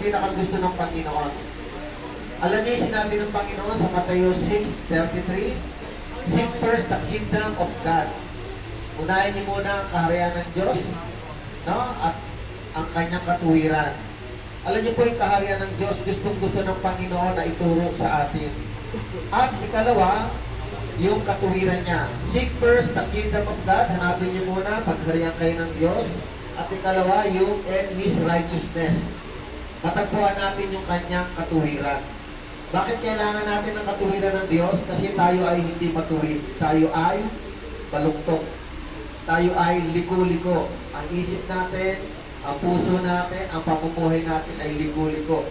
pinakagusto ng Panginoon. Alam niyo yung sinabi ng Panginoon sa Mateo 6:33, "Seek first the kingdom of God." Unahin niyo muna ang kaharian ng Diyos, no? At ang kanyang katuwiran. Alam niyo po yung kaharian ng Diyos, gustong-gusto ng Panginoon na ituro sa atin. At ikalawa, yung katuwiran niya. Seek first the kingdom of God. Hanapin niyo muna, pagharian kayo ng Diyos. At ikalawa, yung and His righteousness. Matagpuan natin yung kanyang katuwiran. Bakit kailangan natin ng katuwiran ng Diyos? Kasi tayo ay hindi matuwid. Tayo ay baluktot. Tayo ay liko-liko. Ang isip natin, ang puso natin, ang pamumuhay natin ay liko-liko.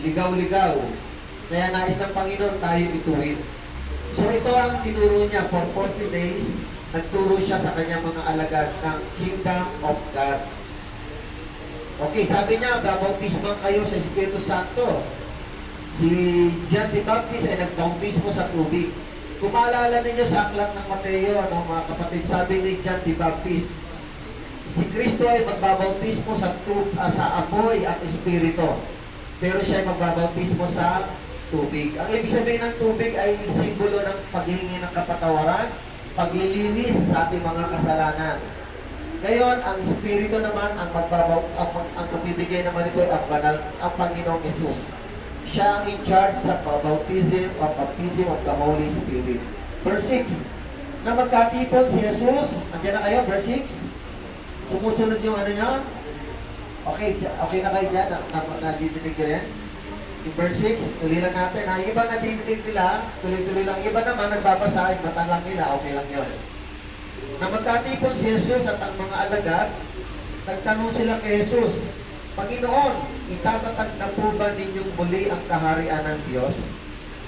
Ligaw-ligaw. Kaya nais ng Panginoon tayo ituwid. So ito ang tinuro niya for 40 days. Nagturo siya sa kanyang mga alagad ng Kingdom of God. Okay, sabi niya, babautisman kayo sa Espiritu Santo. Si John the Baptist ay nagbautismo sa tubig. Kung maalala ninyo sa aklat ng Mateo, mga kapatid, sabi ni John the Baptist, si Kristo ay magbabautismo sa apoy at espiritu. Pero siya ay magbabautismo sa tubig. Ang ibig sabihin ng tubig ay simbolo ng paghihingi ng kapatawaran, paglilinis sa ating mga kasalanan. Ngayon, ang espiritu naman, ang magbibigay naman ito ay ang Panginoong Jesus. Siya ang in charge sa baptism of the Holy Spirit. Verse 6, na magkatipon si Jesus, andiyan na kayo, verse 6, sumusunod yung ano niya. Okay na kayo dyan, nadidinig nyo yan. In verse 6, tuloy lang natin. Yung iba nadidinig nila, tuloy-tuloy lang. Iba naman nagbabasa, mata lang nila, okay lang yun. Na magkatipon si Jesus at ang mga alagad, nagtanong sila kay Jesus, "Panginoon, itatatag na po ba ninyong muli ang kaharian ng Diyos?"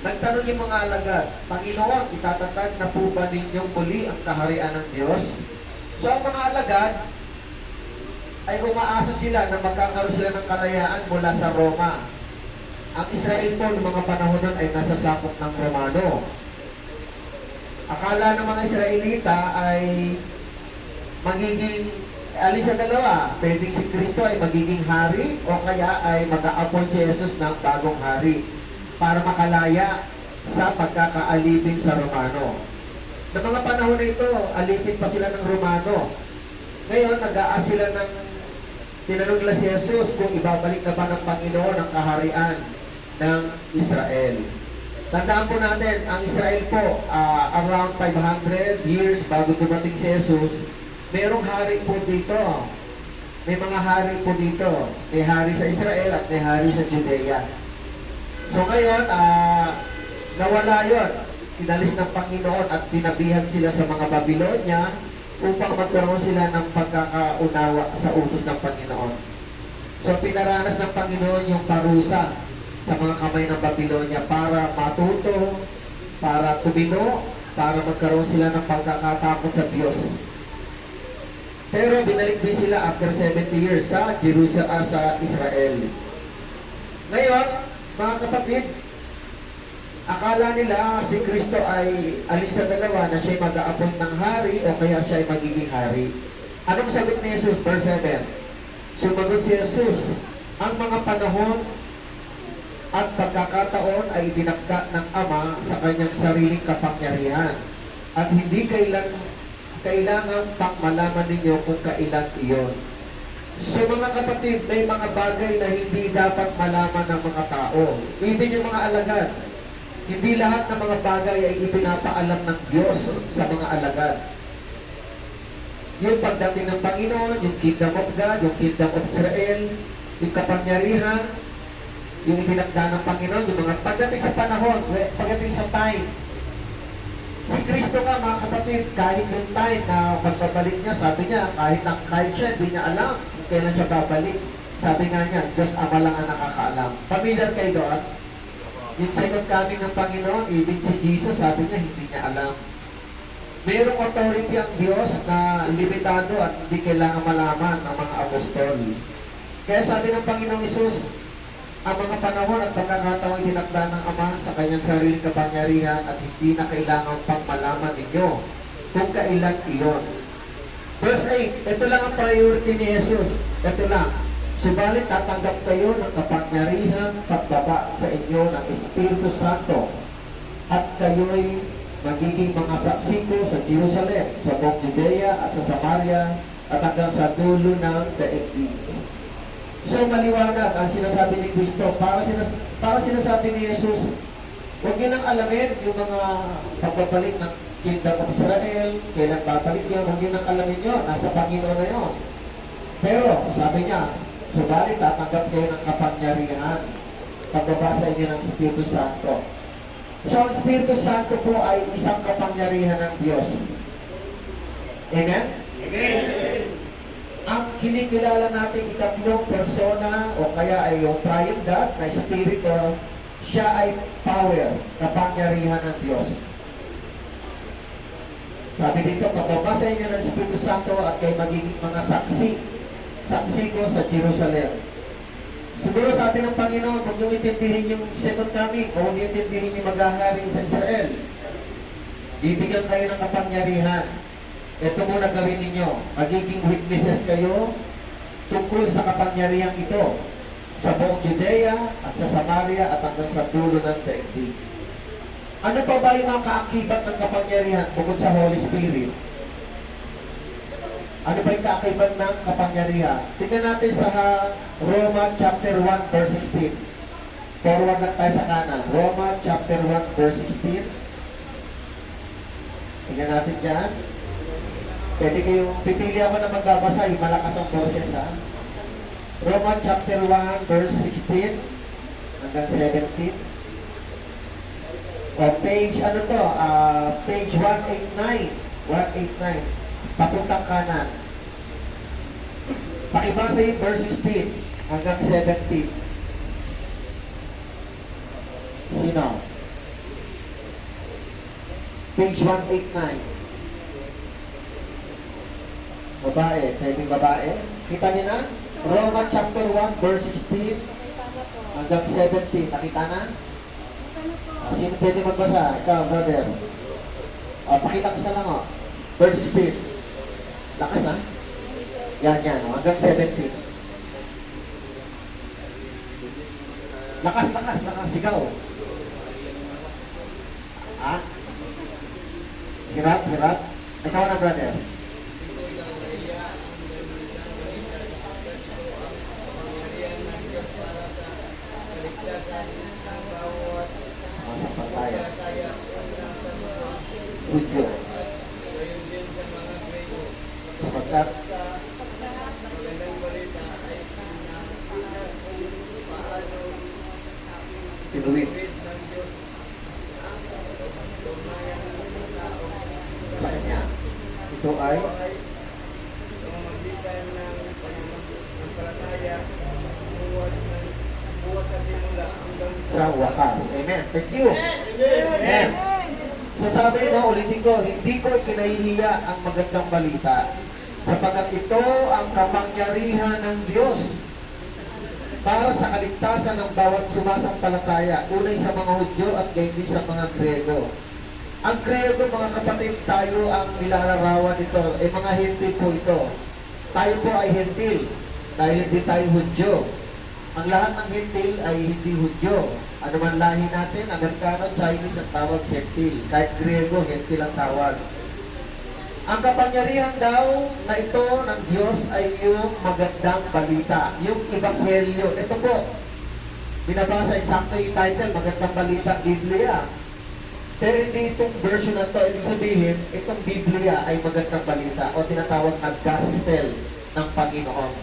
Nagtanong yung mga alagad, "Panginoon, itatatag na po ba ninyong muli ang kaharian ng Diyos?" So ang mga alagad ay umaasa sila na magkakaroon sila ng kalayaan mula sa Roma. Ang Israel po noong mga panahon nun ay nasa sakop ng Romano. Akala ng mga Israelita ay magiging, alin sa dalawa, pwedeng si Kristo ay magiging hari o kaya ay mag-a-appoint si Jesus ng bagong hari para makalaya sa pagkakaalipin sa Romano. Noong mga panahon na ito, alipin pa sila ng Romano. Ngayon, nag-aas sila ng, tinanong nila si Jesus kung ibabalik na ba ng Panginoon ang kaharian ng Israel. Tandaan po natin, ang Israel po, around 500 years bago dumating si Jesus, mayroong hari po dito. May mga hari po dito. May hari sa Israel at may hari sa Judea. So ngayon, nawala yon. Inalis ng Panginoon at pinabihag sila sa mga Babylonia upang magkaroon sila ng pagkakaunawa sa utos ng Panginoon. So pinaranas ng Panginoon yung parusa sa mga kamay ng Babylonia para matuto, para tumino, para magkaroon sila ng pagkakatakot sa Diyos. Pero binalik din sila after 70 years sa Jerusalem, sa Israel. Ngayon, mga kapatid, akala nila si Kristo ay alin sa dalawa na siya'y mag-a-appoint ng hari o kaya siya'y magiging hari. Anong sagot ni Jesus? Verse 7. Sumagot si Jesus, "Ang mga panahon at pagkakataon ay itinakda ng Ama sa kanyang sariling kapangyarihan at hindi kailangan pang malaman ninyo kung kailan iyon." So mga kapatid, may mga bagay na hindi dapat malaman ng mga tao. Even yung mga alagad, hindi lahat ng mga bagay ay ipinapaalam ng Diyos sa mga alagad. Yung pagdating ng Panginoon, yung Kingdom of God, yung Kingdom of Israel, yung kapangyarihan, yung itinakda ng Panginoon, yung mga pagdating sa panahon, pagdating sa time. Si Kristo nga, mga kapatid, kahit yung time na pagbabalik niya, sabi niya, kahit siya, hindi niya alam kung kailan siya babalik. Sabi nga niya, Diyos Ama lang ang nakakaalam. Familiar kayo doon? Yung second coming ng Panginoon, even si Jesus, sabi niya, hindi niya alam. Mayroong authority ang Diyos na limitado at hindi kailangan malaman ng mga apostol. Kaya sabi ng Panginoong Hesus, ang mga panahon at pagkakataong itinakda ng Ama sa kanyang sariling kapangyarihan at hindi na kailangan pang malaman ninyo kung kailan iyon. Verse 8, ito lang ang priority ni Jesus. Ito lang. Subalit tatanggap kayo ng kapangyarihang pagbaba sa inyo ng Espiritu Santo at kayo'y magiging mga saksi ko sa Jerusalem, sa buong Judea at sa Samaria at hanggang sa dulo ng daigdig. So maliwanag ang sinasabi ni Kristo, para sinasabi ni Jesus, huwag niyo nang alamin yung mga pagbabalik ng Kingdom of Israel, kailan babalik yun, huwag niyo nang alamin yun, nasa Panginoon na yun. Pero sabi niya, subalit tatanggap kayo ng kapangyarihan pagbaba sa inyo ng Espiritu Santo. So ang Espiritu Santo po ay isang kapangyarihan ng Diyos. Amen? Amen. Ang kinikilala natin ikatlong persona o kaya ay yung triune God na Espiritu, siya ay power, kapangyarihan ng Diyos. Sabi dito, pagbaba sa inyo ng Espiritu Santo at kayo magiging mga saksi ko sa Jerusalem. Siguro sabi ng Panginoon, huwag niyong itindihin yung second coming o huwag niyong itindihin yung maghahari sa Israel. Bibigyan kayo ng kapangyarihan. Ito muna gawin ninyo. Magiging witnesses kayo tungkol sa kapangyarihan ito sa buong Judea at sa Samaria at hanggang sa dulo ng daigdig. Ano pa ba yung mga kaakibat ng kapangyarihan bukod sa Holy Spirit? Ano ba yung kaakibat ng kapangyarihan? Tingnan natin sa Roma chapter 1 verse 16. Forward lang tayo sa kanan. Roma chapter 1 verse 16. Tingnan natin dyan. Pwede kayong pipili ako na magbabasa, yung malakas ang boses ha. Roma chapter 1 verse 16 hanggang 17. O page, ano to? Page 189. 189. Papuntang kanan. Pakibasa yung verse 16 hanggang 17. Sino? Page 189. Babae, pwedeng babae. Kita niyo na? Roma chapter 1 verse 16 hanggang 17. Nakita na? Sino pwede magbasa? Ikaw, brother. Pakilakas na lang, verse 16. Lakas, ha? Yan, hanggang 17. Lakas, sigaw. Ha? Hirap. Ikaw na, brother. Sumasapat tayo. Hudyo. Sapagkat tinuwid sa kanya. Ito ay sa wakas. Amen. Thank you. Amen. So sabi, ulitin ko, hindi ko ikinahihiya ang magandang balita sapagkat ito ang kapangyarihan ng Diyos para sa kaligtasan ng bawat sumasampalataya, unay sa mga Hudyo at gayon din sa mga Grego. Ang Grego, mga kapatid, tayo ang nilalarawan nito, mga Hentil po ito. Tayo po ay Hentil dahil hindi tayo Hudyo. Ang lahat ng Hentil ay hindi Hudyo. Ano man lahi natin, Amerikano, Chinese ang tawag Hentil. Kahit Grego, Hentil ang tawag. Ang kapangyarihan daw na ito ng Diyos ay yung magandang balita, yung Ebanghelyo. Ito po, binabasa eksakto yung title, magandang balita, Biblia. Pero hindi itong version na to, ibig sabihin, itong Biblia ay magandang balita o tinatawag na gospel ng Panginoon.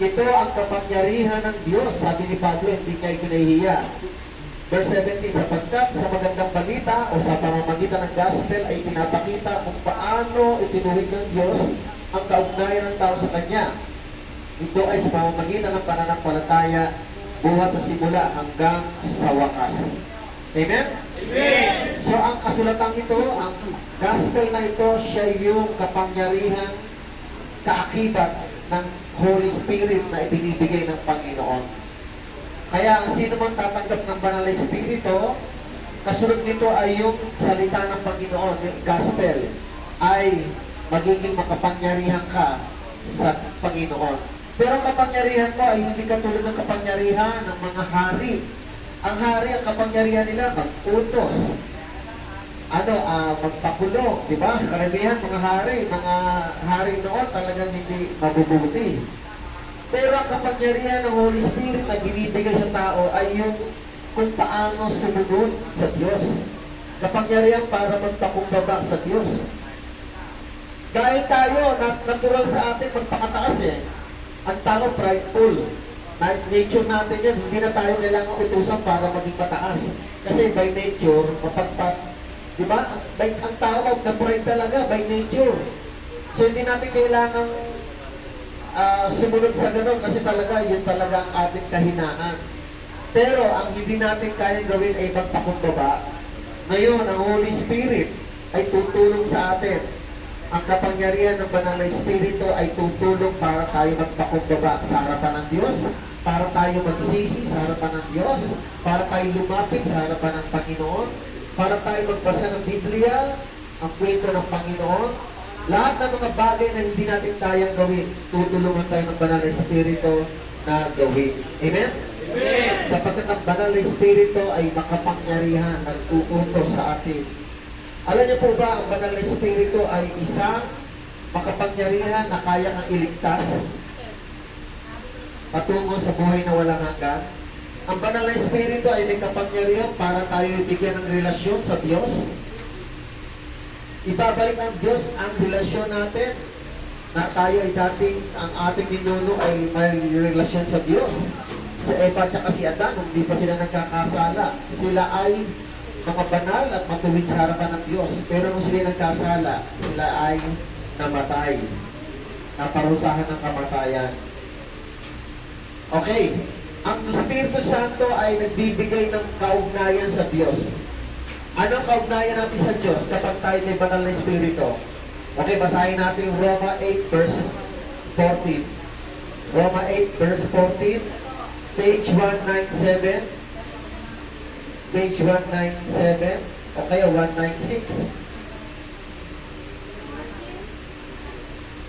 Ito ang kapangyarihan ng Diyos, sabi ni Pablo, hindi kayo kinahihiya. Verse 17, sapagkat sa magandang balita o sa pamamagitan ng gospel ay pinapakita kung paano itinuhig ng Diyos ang kaugnayan ng tao sa Kanya. Ito ay sa pamamagitan ng pananampalataya buhat sa simula hanggang sa wakas. Amen? Amen. So ang kasulatan ito, ang gospel na ito, siya yung kapangyarihang kaakibat ng Holy Spirit na ibinibigay ng Panginoon. Kaya ang sino man tatanggap ng banal na Espiritu, kasunod nito ay yung salita ng Panginoon, yung gospel, ay magiging makapangyarihan ka sa Panginoon. Pero ang kapangyarihan mo ay hindi katulad ng kapangyarihan ng mga hari. Ang hari, ang kapangyarihan nila, mag-utos. Magpakulong, di ba? Karamihan, mga hari noon talagang hindi mabubuti. Pero ang kapangyarihan ng Holy Spirit na binibigay sa tao ay yung kung paano sumunod sa Diyos. Kapangyarihan para magpakumbaba sa Diyos. Dahil tayo, natural sa atin magpakataas eh. Ang tao prideful. Nature natin yan, hindi na tayo kailangan utusan para maging mataas. Kasi by nature, mapagpat. Di ba? Ang tao na pride talaga, by nature. So hindi natin kailangan sumunod sa gano'n kasi talaga, yun talaga ang ating kahinaan. Pero ang hindi natin kayang gawin ay magpakumbaba. Ngayon, ang Holy Spirit ay tutulong sa atin. Ang kapangyarihan ng Banal na Espiritu ay tutulong para tayo magpakumbaba sa harapan ng Diyos, para tayo magsisi sa harapan ng Diyos, para tayo lumapit sa harapan ng Panginoon, para tayo magbasa ng Biblia, ang kwento ng Panginoon. Lahat ng mga bagay na hindi natin kayang gawin, tutulungan tayo ng Banal na Espiritu na gawin. Amen? Amen! Sapagkat ang Banal na Espiritu ay makapangyarihan at uutos sa atin. Alam niyo po ba, ang Banal na Espiritu ay isang makapangyarihan na kaya kang iligtas patungo sa buhay na walang hanggan. Ang Banal na Espiritu ay may kapangyarihan para tayo ibigyan ng relasyon sa Diyos. Ibabalik ng Diyos ang relasyon natin na tayo ay dating, ang ating ninuno ay may relasyon sa Diyos. Si Eva at si Adan, hindi pa sila nagkakasala. Sila ay mga banal at matuwid sa harapan ng Diyos. Pero nung sila nagkasala, sila ay namatay. Naparusahan ng kamatayan. Okay. Ang Espiritu Santo ay nagbibigay ng kaugnayan sa Diyos. Anong kaugnayan natin sa Diyos kapag tayo may banal na Espiritu? Okay, basahin natin yung Roma 8 verse 14. Roma 8 verse 14, page 197. Page 197, o kaya 196.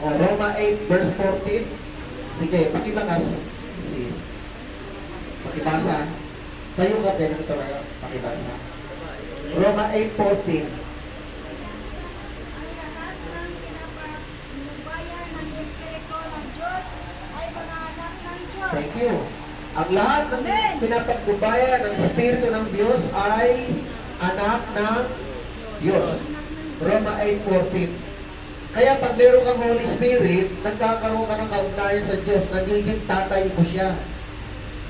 O, Roma 8 verse 14. Sige, pakibakas. Pakibasa. Tayo ka, pwede ito kayo. Pakibasa. Roma 8:14. Ang lahat ng pinapagnubayan ng Espiritu ng Diyos ay mga anak ng Diyos. Thank you. Ang lahat ng pinapagnubayan ng Espiritu ng Diyos ay anak ng Diyos. Roma 8:14. Kaya pag meron kang Holy Spirit, nagkakaroon ka ng kaugnayan sa Diyos, nagiging tatay mo siya.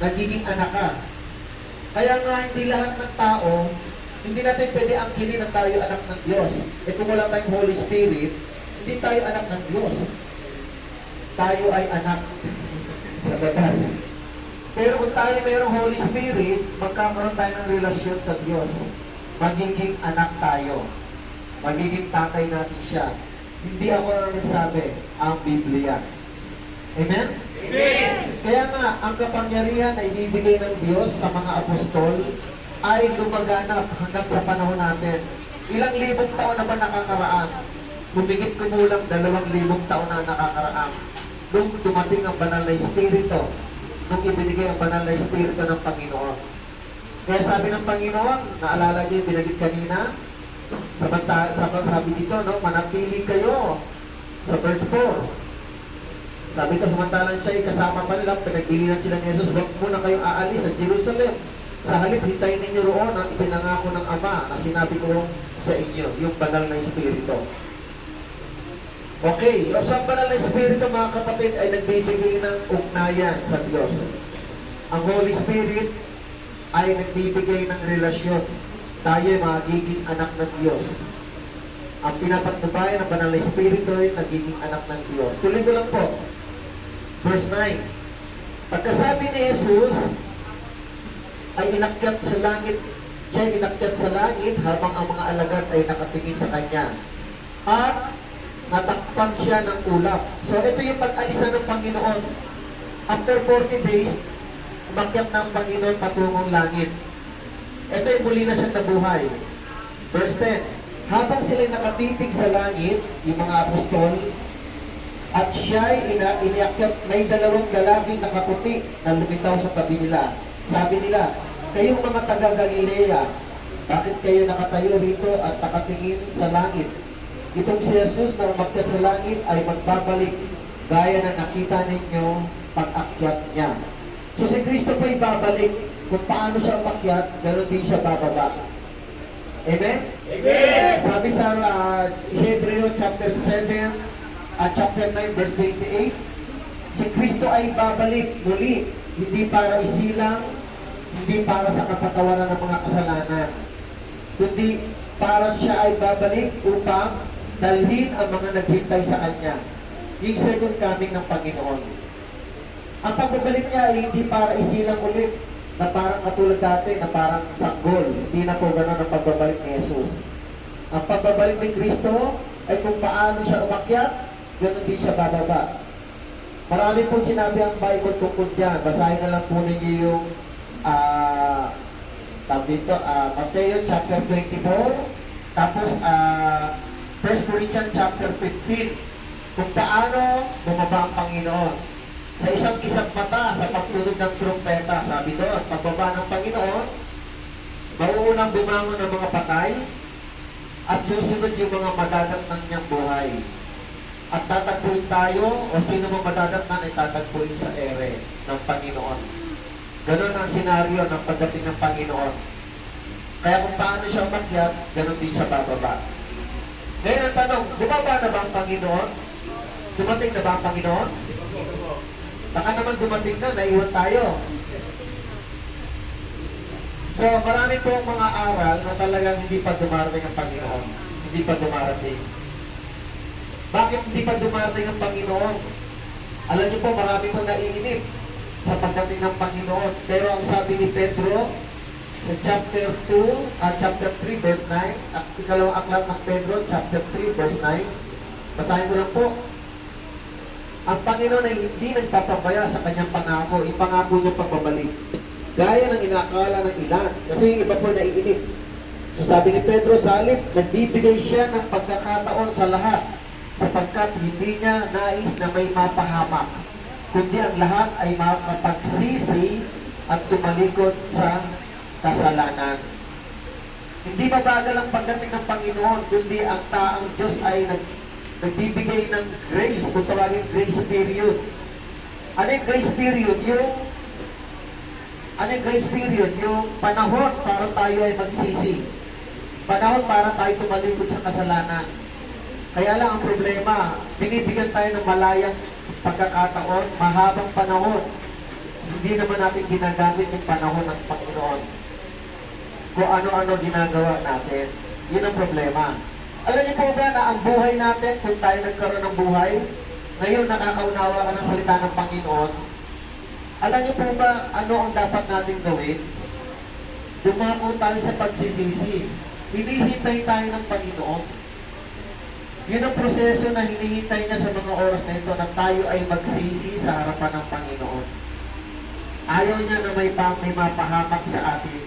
Nagiging anak ka. Kaya nga hindi lahat ng tao, hindi natin pwede angkinin na tayo anak ng Diyos. Eh kung wala tayong Holy Spirit, hindi tayo anak ng Diyos. Tayo ay anak sa labas. Pero kung tayo mayroong Holy Spirit, magkakaroon tayo ng relasyon sa Diyos. Magiging anak tayo. Magiging tatay natin siya. Hindi ako ang nagsabi, ang Biblia. Amen? Amen! Kaya nga, ang kapangyarihan na ibibigay ng Diyos sa mga apostol ay lumaganap hanggang sa panahon natin. Ilang libong taon na ba nakakaraan? Humigit kumulang 2,000 taon na nakakaraan. Nung dumating ang Banal na Espiritu, nung ibinigay ang Banal na Espiritu ng Panginoon. Kaya sabi ng Panginoon, naalala niyo yung binagit kanina, sabi dito, no, manatili kayo sa verse 4. Sabi ko, samantalang siya ay kasama pa nila, pinagbilinan sila ni Jesus, huwag muna kayong aalis sa Jerusalem. Sa halip, hintayin ninyo roon ang ipinangako ng Ama na sinabi ko sa inyo, yung Banal na Espiritu. Okay, so ang Banal na Espiritu, mga kapatid, ay nagbibigay ng ugnayan sa Diyos. Ang Holy Spirit ay nagbibigay ng relasyon. Tayo ay magiging anak ng Diyos. Ang pinapatnubayan ng Banal na Espiritu ay nagiging anak ng Diyos. Tuloy ko lang po. Verse 9. Pagkasabi ni Jesus ay inakyat sa langit, siya ay inakyat sa langit habang ang mga alagad ay nakatingin sa kanya. At natakpan siya ng ulap. So ito yung pag-alisan ng Panginoon. After 40 days, umakyat ng Panginoon patungong langit. Ito yung muli na siyang nabuhay. Verse 10. Habang sila'y nakatitig sa langit, yung mga apostol, At siya'y iniakyat, may dalawang lalaking nakaputi na lumitaw sa tabi nila. Sabi nila, kayong mga taga-Galilea, bakit kayo nakatayo rito at nakatingin sa langit? Itong si Jesus na umakyat sa langit ay magbabalik gaya na nakita ninyo pag-akyat niya. So si Kristo po ay babalik. Kung paano siya umakyat, ganoon din siya bababa. Amen? Amen. Sabi sa Hebreo chapter 7 at chapter 9 verse 28, si Kristo ay babalik muli, hindi para isilang, hindi para sa kapatawaran ng mga kasalanan, kundi para siya ay babalik upang dalhin ang mga naghintay sa Kanya. Yung second coming ng Panginoon. Ang pagbabalik niya ay hindi para isilang ulit, na parang katulad dati, na parang sanggol. Hindi na po gano'n ang pagbabalik ni Jesus. Ang pagbabalik ni Kristo ay kung paano siya umakyat, gano'n din siya bababa. Marami po sinabi ang Bible tungkol dyan. Basahin na lang po ninyo yung Mateo chapter 24, tapos 1 Corinthians chapter 15, kung paano bumaba ang Panginoon. Sa isang kisap mata, sa pagtunog ng trumpeta, sabi doon, pagbaba ng Panginoon, mauunang bumangon ng mga patay, at susunod yung mga madadatnan niyang buhay. At tatagpuin tayo, o sino mang madadatnan ay tatagpuin sa ere ng Panginoon. Ganon ang senaryo ng pagdating ng Panginoon. Kaya kung paano siya umakyat, ganon din siya bababa. Ngayon ang tanong, bumaba na ba ang Panginoon? Dumating na ba ang Panginoon? Baka naman dumating na, naiwan tayo. So, marami pong mga aral na talagang hindi pa dumarating ang Panginoon. Hindi pa dumarating. Bakit hindi pa dumarating ang Panginoon? Alam niyo po, marami pong naiinip sa pagdating ng Panginoon. Pero ang sabi ni Pedro, sa chapter 3, verse 9, ikalawang aklat ng Pedro, chapter 3, verse 9, basahin ko lang po. Ang Panginoon ay hindi nagpapabaya sa kanyang pangako, ipangako niya pagbabalik. Gaya ng inakala ng ilan, kasi yung iba po naiinip. So sabi ni Pedro sa halip, nagbibigay siya ng pagkakataon sa lahat, sapagkat hindi niya nais na may mapahamak, kundi ang lahat ay makapagsisi at tumalikod sa kasalanan. Hindi mabagal ang pagdating ng Panginoon, kundi ang taang Diyos ay nagbibigay ng grace, kung tawagin grace period. Ano yung grace period? Ano yung grace period? Yung panahon para tayo ay magsisi. Panahon para tayo tumalikod sa kasalanan. Kaya lang ang problema, binibigyan tayo ng malayang pagkakataon, mahabang panahon. Hindi naman natin ginagamit yung panahon ng Panginoon. Kung ano-ano ginagawa natin. Yun ang problema. Alam niyo po ba na ang buhay natin, kung tayo nagkaroon ng buhay, ngayon nakakaunawa ka ng salita ng Panginoon, alam niyo po ba ano ang dapat natin gawin? Dumako tayo sa pagsisisi. Hinihintay tayo ng Panginoon. Yun ang proseso na hinihintay niya sa mga oras na ito, na tayo ay magsisi sa harapan ng Panginoon. Ayaw niya na may mapahamak sa atin.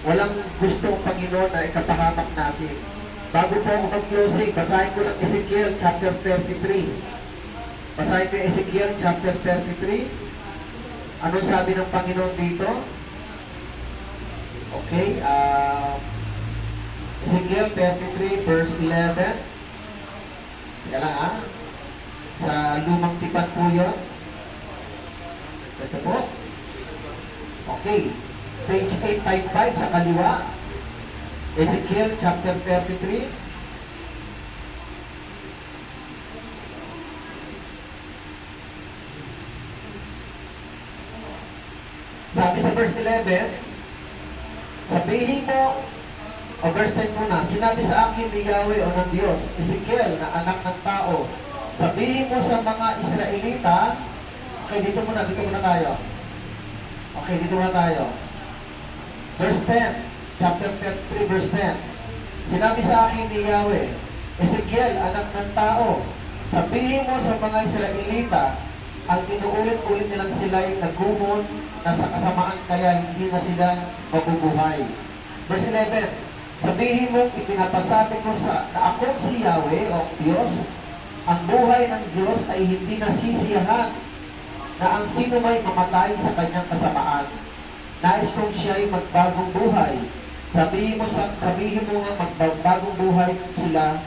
Walang gusto ang Panginoon na ikapahamak natin. Bago po ako mag-closing, basahin ko ng Ezekiel chapter 33. Basahin ko yung Ezekiel chapter 33. Anong sabi ng Panginoon dito? Okay, Ezekiel 33 verse 11. Kaya lang sa lumang tipan po yun. Ito po. Okay, page 855 sa kaliwa. Ezekiel chapter 33. Sabi sa verse 11, sabihin mo, o verse 10 muna, sinabi sa akin ni Yahweh o ng Diyos, Ezekiel na anak ng tao, sabihin mo sa mga Israelita, okay, dito muna tayo. Okay, dito muna tayo. Verse 10, chapter 3, verse 10. Sinabi sa akin ni Yahweh, Ezekiel, anak ng tao, sabihin mo sa mga Israelita, ang inuulit-ulit nilang sila'y nagumon na sa kasamaan kaya hindi na sila mabubuhay. Verse 11, sabihin mo, ipinapasabi ko na akong si Yahweh o Diyos, Ang buhay ng Diyos ay hindi nasisiyahan na ang sino may mamatay sa kanyang kasamaan. Nais kong siya ay magbagong buhay. Sabihin mo nga magbagong buhay sila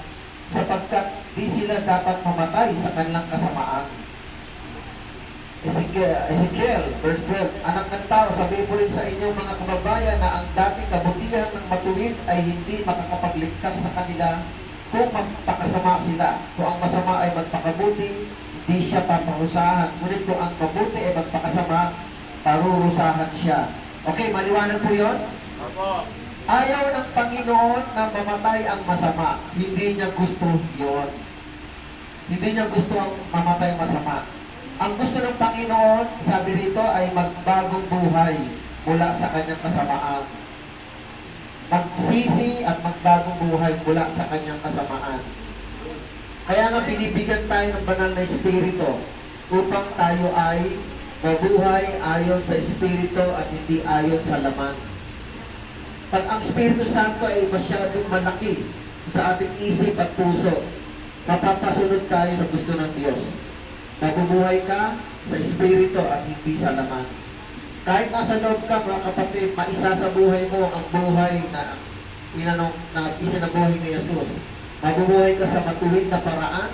sapagkat di sila dapat mamatay sa kanilang kasamaan. Ezekiel, verse 12, Anak ng tao, sabihin mo rin sa inyong mga kababayan na ang dating kabutihan ng matuwid ay hindi makakapagligtas sa kanila kung magpakasama sila. Kung ang masama ay magpakabuti, hindi siya paparusahan. Ngunit kung ang mabuti ay magpakasama, parurusahan siya. Okay, maliwanag po yun? Opo. Ayaw ng Panginoon na mamatay ang masama. Hindi niya gusto yun. Hindi niya gusto ang mamatay masama. Ang gusto ng Panginoon, sabi rito, ay magbagong buhay mula sa kanyang kasamaan. Magsisi at magbagong buhay mula sa kanyang kasamaan. Kaya nga binibigyan tayo ng banal na Espiritu upang tayo ay mabuhay ayon sa Espiritu at hindi ayon sa laman. Pag ang Espiritu Santo ay masyadong malaki sa ating isip at puso, mapapasunod tayo sa gusto ng Diyos. Mabubuhay ka sa Espiritu at hindi sa laman. Kahit nasa loob ka, mga kapatid, maisa sa buhay mo ang buhay na isinabuhay ni Jesus. Mabubuhay ka sa matuwid na paraan,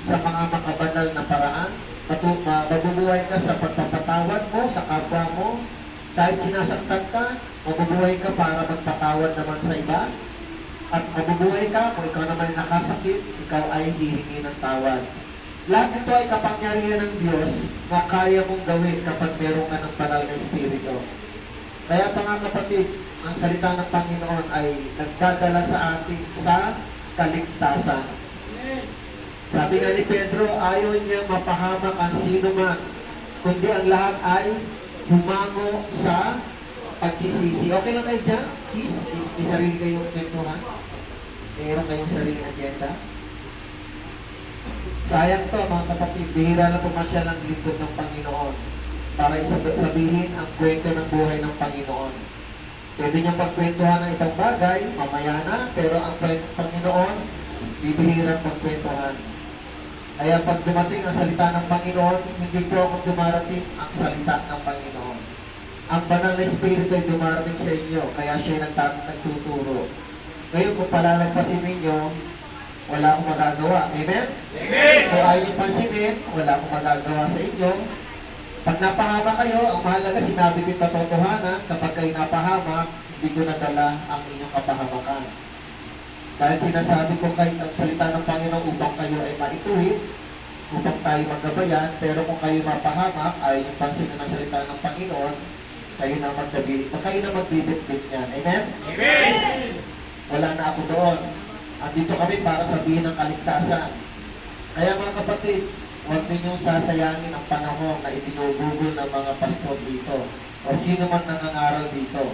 sa mga makabanal na paraan. Mabubuhay ka sa pagpapatawad mo, sa kapwa mo. Kahit sinasaktan ka, mabubuhay ka para magpatawad naman sa iba. At mabubuhay ka, kung ikaw naman nakasakit, ikaw ay hihingi ng tawad. Lahat ito ay kapangyarihan ng Diyos na kaya mong gawin kapag meron ka ng banal na Espiritu. Kaya pa nga kapatid, ang salita ng Panginoon ay nagdadala sa atin sa kaligtasan. Sabi nga ni Pedro, ayaw niya mapahamak ang sino man, kundi ang lahat ay humango sa pagsisisi. Okay lang kayo dyan? Kiss, may sarili kayong kwentuhan? Meron kayong sariling agenda? Sayang to mga kapatid, bihira na pumasya ng lingkod ng Panginoon para sabihin ang kwento ng buhay ng Panginoon. Pwede niyang pagkwentuhan ng ibang bagay, mamaya na, pero ang Panginoon, bibihirang pagkwentuhan. Kaya pag dumating ang salita ng Panginoon, hindi po ako dumarating ang salita ng Panginoon. Ang banal na Espiritu ay dumarating sa inyo, kaya siya nagtuturo. Ngayon kung palalagpasin ninyo, wala akong magagawa. Amen? Amen! Kung ayaw niyo pansinin, wala akong magagawa sa inyo. Pag napahama kayo, ang mahalaga, sinabi ko yung katotohanan, kapag kayo napahama, hindi ko nadala ang inyong kapahamakan. Dahil sinasabi ko kayo ang salita ng Panginoon upang kayo ay maituwid, upang tayo magabayan, pero kung kayo mapahamak, ayaw yung pansinin ng salita ng Panginoon, kayo na magbibit-bit niyan. Amen? Amen! Wala na ako doon. Andito kami para sabihin ng kaligtasan. Kaya mga kapatid, huwag ninyong sasayangin ang panahon na ibinubugol ng mga pastor dito o sino man nangangaral dito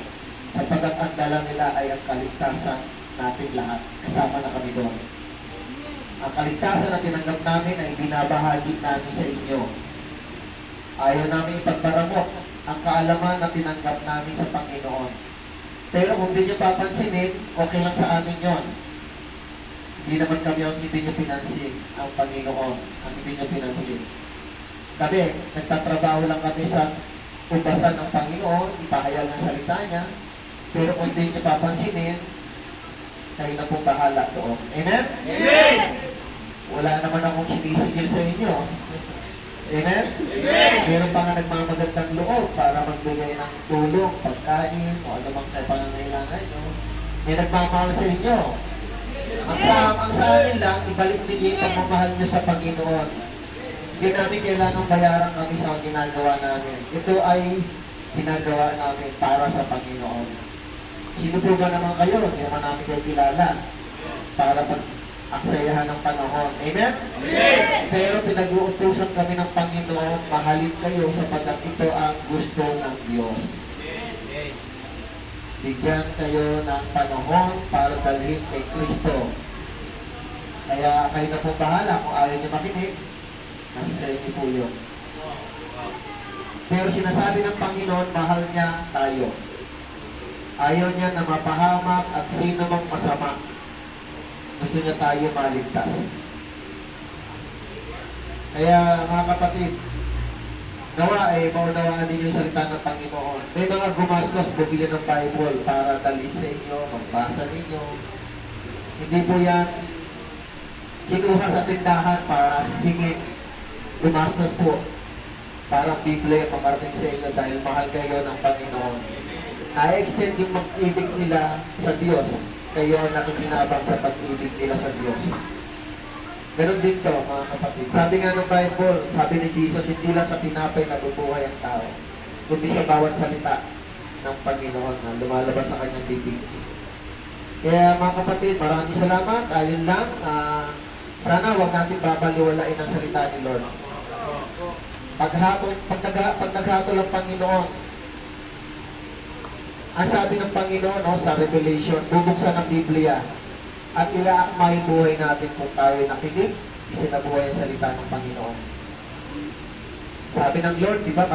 sapagkat ang dala nila ay ang kaligtasan natin lahat. Kasama na kami doon. Ang kaligtasan na tinanggap namin ay binabahagi namin sa inyo. Ayaw namin ipagparamot ang kaalaman na tinanggap namin sa Panginoon. Pero kung hindi nyo papansinin, okay lang sa amin yon. Hindi naman kami ang hindi nyo pinansin, ang Panginoon ang hindi nyo pinansin. Kami, nagtatrabaho lang kami sa ubasan ng Panginoon, ipahayag ng salita niya, pero kung hindi nyo papansinin, kayo na pong bahala doon. Amen? Amen! Wala naman akong sinisigil sa inyo. Amen? Amen! Meron pa nga nagmamagandang loob para magbigay ng tulong, pagkain, o ano mang pangangailangan nyo. May nagmamahal sa inyo. Ang sa amin lang, ibalik ninyo yung pagmamahal nyo sa Panginoon. Hindi namin kailangang bayaran kami sa ginagawa namin. Ito ay ginagawa namin para sa Panginoon. Sino po ba naman kayo? Hindi naman namin kayo kilala. Para pag-aksayahan ng panahon. Amen? Amen! Pero pinag-uutusan kami ng Panginoon, mahalin kayo sapagkat ito ang gusto ng Diyos. Bigyan kayo ng panahon para dalhin kay Kristo. Kaya kayo na po bahala kung ayaw niyo makinig, nasa sa inyo po yun. Pero sinasabi ng Panginoon, mahal niya tayo. Ayaw niya na mapahamak at sino mang masama. Gusto niya tayo maligtas. Kaya mga kapatid, nawa ay maunawaan ninyo yung salita ng Panginoon. May mga gumastos bumili ng Bible para dalhin sa inyo, magbasa ninyo. Hindi po yan kinuha sa tindahan para hingin. Gumastos po para ang Biblia mamarating sa inyo dahil mahal kayo ng Panginoon. Na-extend yung mag-ibig nila sa Diyos. Kayo ang nakikinabang sa pag-ibig nila sa Diyos. Meron din to, mga kapatid. Sabi nga ng Bible, sabi ni Jesus, hindi lang sa tinapay nabubuhay ang tao, kundi sa bawat salita ng Panginoon na lumalabas sa kanyang bibig. Kaya mga kapatid, maraming salamat. Ayun lang. Sana huwag natin babaliwalain ang salita ni Lord. Pag naghatol ang Panginoon, ang sabi ng Panginoon sa Revelation, bubuksan ng Biblia at ilaakmay buhay natin kung tayo nakinig, isinabuhay ang salita ng Panginoon. Sabi ng Lord, di ba,